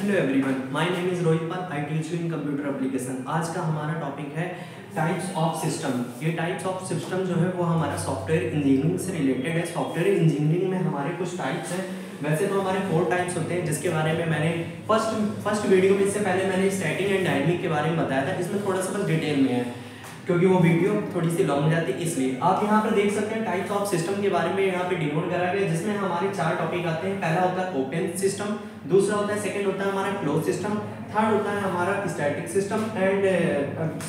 Hello everyone, my name is Rohit Pal. I teach you in computer application. आज का हमारा topic है types of system. ये types of system जो है वो हमारा सॉफ्टवेयर इंजीनियरिंग से रिलेटेड है। सॉफ्टवेयर इंजीनियरिंग में हमारे कुछ टाइप्स हैं। वैसे तो हमारे 4 टाइप्स होते हैं, जिसके बारे में मैंने फर्स्ट वीडियो में, इससे पहले मैंने स्टैटिक एंड डायनेमिक के बारे में बताया था। इसमें थोड़ा सा बस डिटेल में है क्योंकि वो वीडियो थोड़ी सी लॉन्ग हो जाती है, इसलिए आप यहाँ पर देख सकते हैं टाइप्स ऑफ सिस्टम के बारे में यहाँ पे डिनोट करा गया, जिसमें हमारे 4 टॉपिक आते हैं। पहला होता है ओपन सिस्टम, दूसरा होता है सेकंड होता है हमारा क्लोज सिस्टम, थर्ड होता है हमारा static system and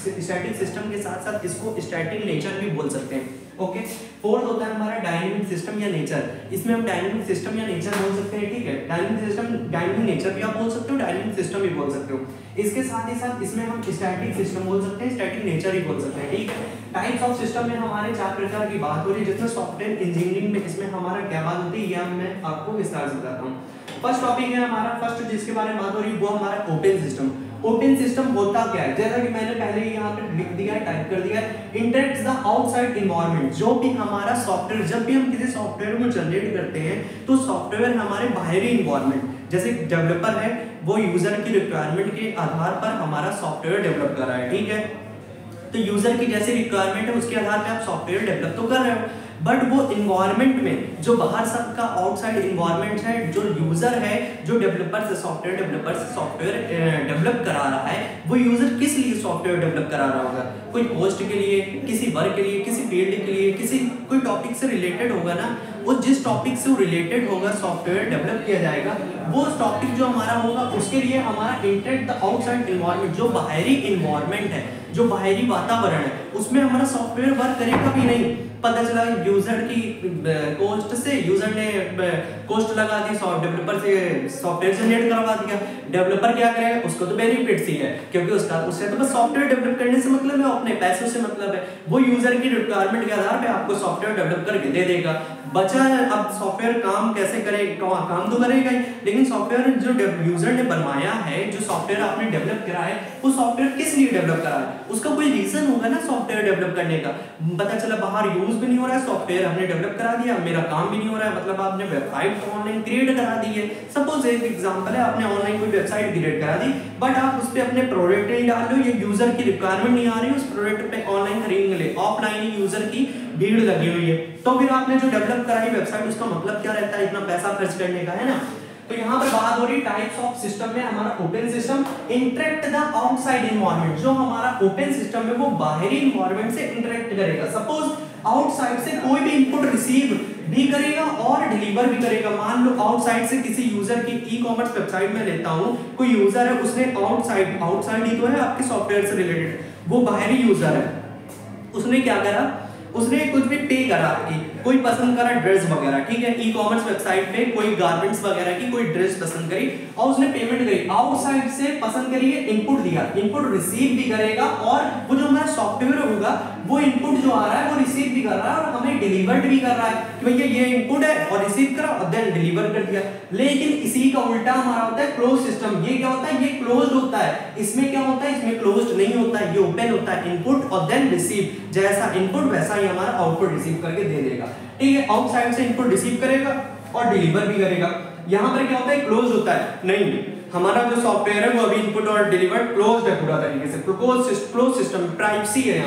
static system के साथ साथ इसको स्टैटिक नेचर भी बोल सकते हैं। ओके, फोर्थ होता है हमारा डायनेमिक सिस्टम या नेचर। इसमें हम डायनेमिक सिस्टम या नेचर बोल सकते हैं, ठीक है। डायनेमिक सिस्टम, डायनेमिक नेचर भी आप बोल सकते हो, डायनेमिक सिस्टम भी बोल सकते हो। इसके साथ ही साथ इसमें हम स्टैटिक सिस्टम बोल सकते हैं, स्टैटिक नेचर भी बोल सकते हैं, ठीक है। टाइप्स ऑफ सिस्टम में हमारे 4 प्रकार की बात हो रही है, जिसमें सॉफ्टवेयर इंजीनियरिंग में इसमें हमारा क्या बात होती है ये मैं आपको विस्तार से बताता हूँ। फर्स्ट टॉपिक है हमारा, फर्स्ट जिसके बारे में बात हो रही है वो हमारा ओपन सिस्टम। ओपन सिस्टम होता क्या है, जैसा कि मैंने पहले ही यहाँ पे लिख दिया है, टाइप कर दिया है, इंटरेक्ट्स द आउटसाइड एनवायरनमेंट। जो भी हमारा सॉफ्टवेयर, जब भी हम किसी सॉफ्टवेयर को जनरेट करते हैं तो सॉफ्टवेयर हमारे बाहरी एनवायरनमेंट, जैसे डेवलपर है वो यूजर की रिक्वायरमेंट के आधार पर हमारा सॉफ्टवेयर डेवलप कर रहा है, ठीक है। तो यूजर की जैसी रिक्वायरमेंट है उसके आधार पर आप सॉफ्टवेयर डेवलप तो कर रहे हो, बट वो इन्वायरमेंट में जो बाहर सबका आउटसाइड इन्वायरमेंट है, जो यूजर है, जो डेवलपर से सॉफ्टवेयर डेवलप करा रहा है, वो यूजर किस लिए सॉफ्टवेयर डेवलप करा रहा होगा? कोई पोस्ट के लिए, किसी वर्क के लिए, किसी फील्ड के लिए, किसी कोई टॉपिक से रिलेटेड होगा ना। वो जिस टॉपिक से रिलेटेड होगा सॉफ्टवेयर डेवलप किया जाएगा, वो टॉपिक जो हमारा होगा उसके लिए हमारा इंटरेक्ट द आउटसाइड इन्वायरमेंट, जो बाहरी इन्वायरमेंट है, जो बाहरी वातावरण है, उसमें हमारा सॉफ्टवेयर वर्क करेगा भी नहीं। पता चला यूजर की कॉस्ट से, यूजर ने कॉस्ट लगा दी, डेवलपर से सॉफ्टवेयर जनरेट करवा दिया। डेवलपर क्या करेगा? उसको तो बेनिफिट्स ही है, क्योंकि उससे तो बस सॉफ्टवेयर डेवलप करने से मतलब है, अपने पैसों से मतलब है। वो यूजर की रिक्वायरमेंट के आधार पे आपको सॉफ्टवेयर डेवलप करके दे देगा। बचा है अब सॉफ्टवेयर काम कैसे करे, काम तो करेगा ही, लेकिन सॉफ्टवेयर जो यूजर ने बनवाया है, जो सॉफ्टवेयर आपने डेवलप करा है, वो सॉफ्टवेयर किस लिए डेवलप करा है? उसका कोई रीजन होगा ना सॉफ्टवेयर डेवलप करने का। पता चला बाहर यूज भी नहीं हो रहा है, सॉफ्टवेयर हमने डेवलप करा दिया, मेरा काम भी नहीं हो रहा है, मतलब आपने वेबसाइट तो ऑनलाइन क्रिएट करा दी है। सपोज एक एग्जांपल है, आपने ऑनलाइन कोई वेबसाइट क्रिएट करा दी, बट आप उस पे अपने प्रोडक्ट नहीं डाल रहे हो, ये यूजर की रिक्वायरमेंट नहीं आ रही है उस प्रोडक्ट पे ऑनलाइन खरीदने के लिए, ऑफलाइन ही यूजर की भीड़ लगी हुई है, तो फिर आपने जो डेवलप कराई वेबसाइट, उसका मतलब क्या रहता है? इतना पैसा खर्च करने का, है ना। तो यहाँ पर बात हो रही टाइप्स ऑफ सिस्टम में हमारा open system, interact the outside environment. जो हमारा ओपन सिस्टम है वो बाहरी एनवायरनमेंट से इंटरेक्ट करेगा। सपोज आउटसाइड से कोई भी इनपुट रिसीव भी करेगा और डिलीवर भी करेगा। मान लो आउटसाइड से किसी यूजर की ई-कॉमर्स वेबसाइट में लेता हूं, कोई यूजर है, उसने आउटसाइड ही तो है आपके सॉफ्टवेयर से रिलेटेड, वो बाहरी यूजर है, उसने क्या करा? उसने कुछ भी पे करा, कोई पसंद करा ड्रेस वगैरह, ठीक है, ई-कॉमर्स वेबसाइट पे कोई गारमेंट्स वगैरह की कोई ड्रेस पसंद करी और उसने पेमेंट करी, आउटसाइड से पसंद करी है, इनपुट दिया, इनपुट रिसीव भी करेगा और वो जो हमारा सॉफ्टवेयर होगा वो इनपुट जो आ रहा है वो रिसीव भी कर रहा है और हमें डिलीवर्ड भी कर रहा है कि भैया ये इनपुट है और रिसीव करा और देन डिलीवर कर दिया। लेकिन इसी का उल्टा हमारा होता है क्लोज सिस्टम। ये क्या होता है? ये क्लोज्ड होता है। इसमें क्या होता है? इसमें क्लोज्ड नहीं होता है, ये ओपन होता है। इनपुट और देन रिसीव, जैसा इनपुट वैसा ही हमारा आउटपुट रिसीव करके दे देगा, ठीक है। आउटसाइड से इनपुट रिसीव करेगा और डिलीवर भी करेगा। यहाँ पर क्या होता है? क्लोज होता है। नहीं, हमारा जो सॉफ्टवेयर है वो अभी इनपुट और डिलीवर क्लोज्ड है पूरा तरीके से, क्लोज सिस्टम, प्राइवेसी है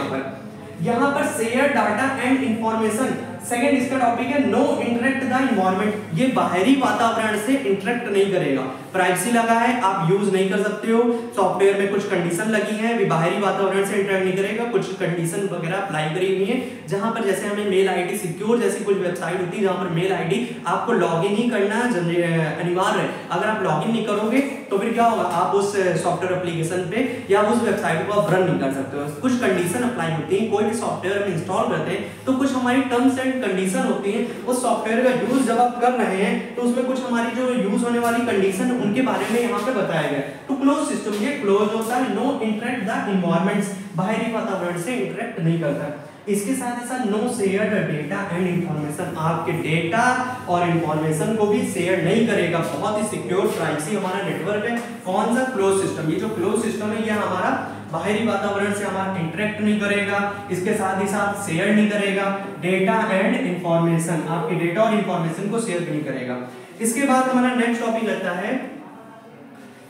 यहाँ पर share data and information. Second इसका टॉपिक है नो इंटरेक्ट द एनवायरनमेंट। ये बाहरी वातावरण से इंटरेक्ट नहीं करेगा। प्राइवेसी लगा है, आप यूज नहीं कर सकते हो, सॉफ्टवेयर में कुछ कंडीशन लगी है, भी बाहरी वातावरण से इंटरेक्ट नहीं करेगा। कुछ कंडीशन वगैरह अप्लाई करी हुई है, जहां पर जैसे हमें मेल आईडी सिक्योर जैसी कुछ वेबसाइट होती है जहां पर मेल आईडी आपको लॉगिन ही करना अनिवार्य है। अगर आप लॉगिन नहीं करोगे तो फिर क्या होगा? आप उस सॉफ्टवेयर एप्लीकेशन पे या उस वेबसाइट को आप रन नहीं कर सकते हो। कुछ कंडीशन अप्लाई होती है, कोई भी सॉफ्टवेयर हम इंस्टॉल करते हैं तो कुछ हमारी टर्म्स एंड कंडीशन होती है। उस सॉफ्टवेयर का यूज जब आप कर रहे हैं तो उसमें कुछ हमारी जो यूज होने वाली कंडीशन उनके बारे में यहाँ पे बताया गया। तो क्लोज सिस्टम ये क्लोज होता है, नो इंटरेक्ट द एनवायरनमेंट्स, बाहरी वातावरण से इंटरेक्ट नहीं करता। इसके साथ ही साथ no share data and information, आपके डेटा और इंफॉर्मेशन को भी शेयर नहीं करेगा। बहुत ही सिक्योर प्राइवेसी हमारा नेटवर्क है। कौन सा? Close system. ये जो क्लोज सिस्टम है ये हमारा बाहरी वातावरण से हमारा इंटरेक्ट नहीं करेगा, इसके साथ ही साथ शेयर नहीं करेगा डेटा एंड इंफॉर्मेशन, आपके डेटा और इंफॉर्मेशन को शेयर नहीं करेगा। इसके बाद हमारा नेक्स्ट टॉपिक आता है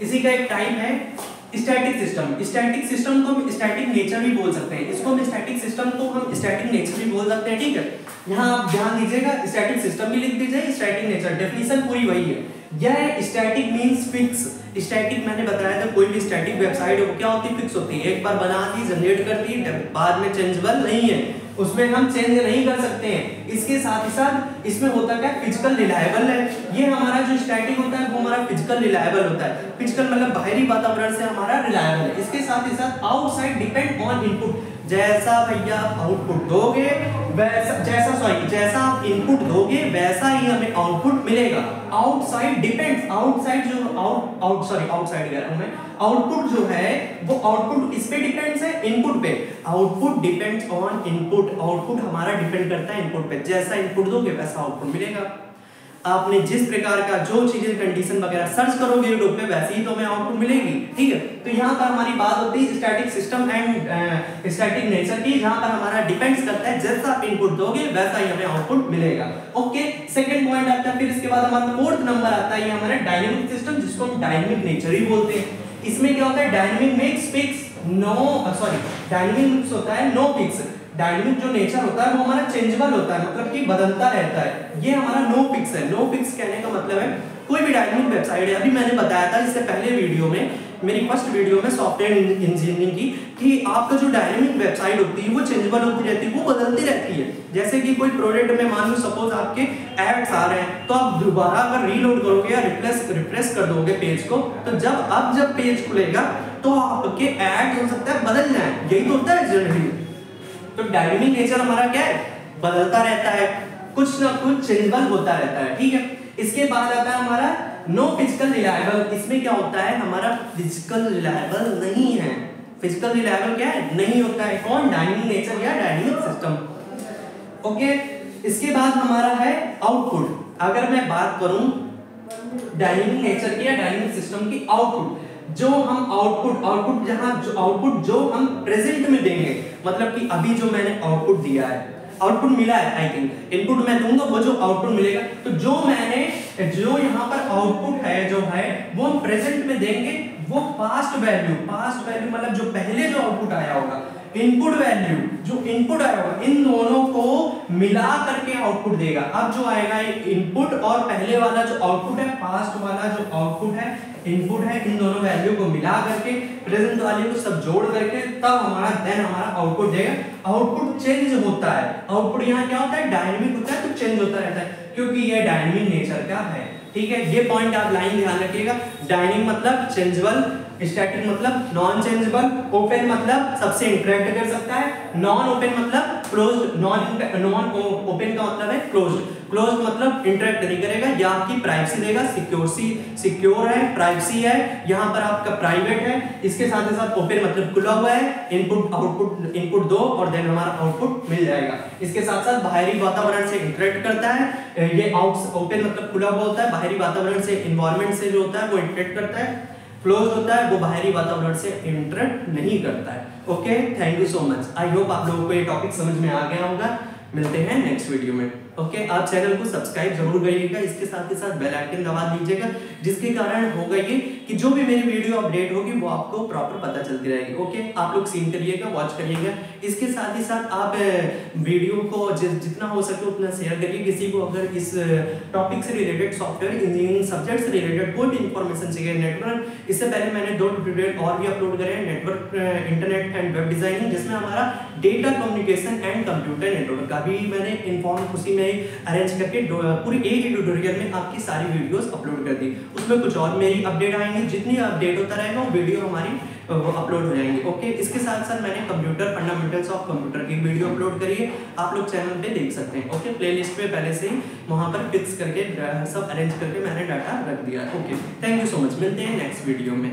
इसी का एक टाइप है स्टैटिक सिस्टम। स्टैटिक सिस्टम को हम स्टैटिक नेचर भी बोल सकते हैं, इसको हम स्टैटिक सिस्टम को हम स्टैटिक नेचर भी बोल सकते हैं, ठीक है। यहाँ आप ध्यान दीजिएगा, स्टैटिक सिस्टम भी लिख दीजिए, स्टैटिक नेचर, डेफिनेशन पूरी वही है। यह स्टैटिक मींस फिक्स। स्टैटिक मैंने बताया था, कोई भी स्टैटिक वेबसाइट है वो क्या होती है, फिक्स होती है, एक बार बना दी, जनरेट कर दी, बाद में चेंजेबल नहीं है, उसमें हम चेंज नहीं कर सकते हैं। इसके साथ ही साथ इसमें होता क्या, फिजिकल रिलायबल है। ये हमारा जो स्टैटिक होता है वो हमारा फिजिकल रिलायबल होता है। फिजिकल मतलब बाहरी वातावरण से हमारा रिलायबल है। इसके साथ ही साथ आउटसाइड डिपेंड ऑन इनपुट, जैसा भैया आप आउटपुट दोगे जैसा आप इनपुट दोगे वैसा ही हमें आउटपुट मिलेगा। आउटसाइड डिपेंड्स, आउटसाइड जो आउटसाइड कह रहा हूं मैं, आउटपुट जो है वो आउटपुट इस पे डिपेंड्स है, इनपुट पे। Output depends on input, output हमारा डिपेंड करता है इनपुट पे, जैसा इनपुट दोगे वैसा आउटपुट मिलेगा। आपने जिस प्रकार का जो चीजें कंडीशन वगैरह सर्च करोगे यूट्यूब पे वैसे ही तो हमें आउटपुट मिलेगी, ठीक है। तो यहाँ पर हमारी बात होती है static system and static nature की, जहाँ पर हमारा डिपेंड्स करता है जैसा आप इनपुट दोगे वैसा ही हमें आउटपुट मिलेगा। ओके, सेकंड पॉइंट आता है, फिर इसके बाद हमारा फोर्थ नंबर आता है ये हमारा डायनेमिक सिस्टम, जिसको हम डायनेमिक नेचर ही बोलते हैं। इसमें क्या होता है, dynamic means fix, dynamic means होता है नो फिक्स। डायनेमिक जो नेचर होता है वो हमारा चेंजेबल होता है, मतलब कि बदलता रहता है। ये हमारा नो फिक्स है। नो फिक्स कहने का मतलब है कोई भी डायनेमिक वेबसाइट है, अभी मैंने बताया था इससे पहले वीडियो में, मेरी फर्स्ट वीडियो में सॉफ्टवेयर इंजीनियरिंग की, कि आपका जो डायनेमिक वेबसाइट होती है वो चेंजेबल होती रहती है, वो बदलती रहती है। जैसे कि कोई प्रोडक्ट में मान लो सपोज आपके एड्स आ रहे हैं, तो आप दोबारा अगर रीलोड करोगे या रिफ्रेश कर दोगे पेज को, तो जब पेज खुलेगा तो आपके एड हो सकता है बदल जाए, यही तो होता है जनरली। तो डायनेमिक नेचर हमारा क्या है, बदलता रहता है, कुछ ना कुछ चेंजेबल होता रहता है, ठीक है। इसके बाद आता है हमारा नो फिजिकल रिलायबल। इसमें क्या होता है, हमारा फिजिकल रिलायबल नहीं है। फिजिकल रिलायबल क्या है, नहीं होता है। कौन, डायनेमिक नेचर या डायनेमिक सिस्टम। ओके, इसके बाद हमारा है आउटपुट। अगर मैं बात करूं डायनेमिक नेचर की या डायनेमिक सिस्टम की, आउटपुट जो हम आउटपुट जो हम प्रेजेंट में देंगे, मतलब कि अभी जो मैंने आउटपुट दिया है, आउटपुट मिला है, आई थिंक इनपुट मैं दूंगा, वो जो आउटपुट मिलेगा, तो जो यहाँ पर आउटपुट है जो है वो हम प्रेजेंट में देंगे, वो पास्ट वैल्यू मतलब जो पहले जो आउटपुट आया होगा, इनपुट वैल्यू जो इनपुट आया होगा, इन दोनों को मिला करके आउटपुट देगा। अब जो आएगा इनपुट और पहले वाला जो आउटपुट है, पास्ट वाला जो आउटपुट है, इनपुट है, इन दोनों वैल्यू को मिला करके प्रेजेंट वाले को सब जोड़ करके तब हमारा आउटपुट देगा। आउटपुट चेंज होता है, आउटपुट यहाँ क्या होता है, डायनेमिक होता है, तो चेंज होता रहता है, क्योंकि ये डायनेमिक नेचर का है, ठीक है। ये पॉइंट आप लाइन ध्यान रखिएगा। डायनेमिक मतलब चेंजेबल, स्टैटिक मतलब नॉन चेंजेबल, ओपन मतलब सबसे इंटरेक्ट कर सकता है, नॉन ओपन मतलब क्लोज्ड, नॉन ओपन का मतलब है क्लोज्ड मतलब इंटरेक्ट नहीं करेगा या आपकी प्राइवेसी देगा, सिक्योर है, प्राइवेसी है, यहाँ पर आपका प्राइवेट है। इसके साथ ही साथ ओपन मतलब खुला हुआ है, इनपुट दो और देन हमारा आउटपुट मिल जाएगा। इसके साथ साथ बाहरी वातावरण से इंटरेक्ट करता है, ये ओपन मतलब खुला हुआ होता है, बाहरी वातावरण से, इन्वायरमेंट से जो होता है वो इंटरेक्ट करता है, क्लोज होता है वो बाहरी वातावरण से इंटरेक्ट नहीं करता है। Okay, thank you so much. I hope आप लोगों को ये टॉपिक समझ में आ गया होगा। मिलते हैं नेक्स्ट वीडियो में। ओके, आप चैनल को सब्सक्राइब जरूर करिएगा, इसके साथ ही साथ बेल आइकन दबा दीजिएगा, जिसके कारण होगा ये कि जो भी मेरी वीडियो अपडेट होगी वो आपको प्रॉपर पता चलती रहेगी। ओके, आप लोग सीन करिएगा, वॉच करिएगा। इसके साथ ही साथ आप वीडियो को जितना हो सके उतना शेयर करिए। किसी को अगर इस टॉपिक से रिलेटेड, सॉफ्टवेयर इंजीनियरिंग सब्जेक्ट से रिलेटेड कोई भी इंफॉर्मेशन चाहिए, नेटवर्क, इससे पहले मैंने 2 ट्यूटोरियल और भी अपलोड करे हैं, network, internet and web designing, जिसमें हमारा data communication and computer network का भी मैंने उसी में अरेंज करके पूरी एक ही ट्यूटोरियल में आपकी सारी वीडियोस अपलोड कर दी। उसमें कुछ और मेरी अपडेट आएंगे, जितनी अपडेट होता रहेगा वो वीडियो हमारी अपलोड हो जाएंगे। ओके, इसके साथ साथ मैंने कंप्यूटर फंडामेंटल्स ऑफ कंप्यूटर की वीडियो अपलोड करी है, आप लोग चैनल पे देख सकते हैं। ओके, प्लेलिस्ट पे पहले से ही वहां पर फिक्स करके सब अरेंज करके मैंने डाटा रख दिया। Okay, thank you so much, मिलते हैं नेक्स्ट वीडियो में।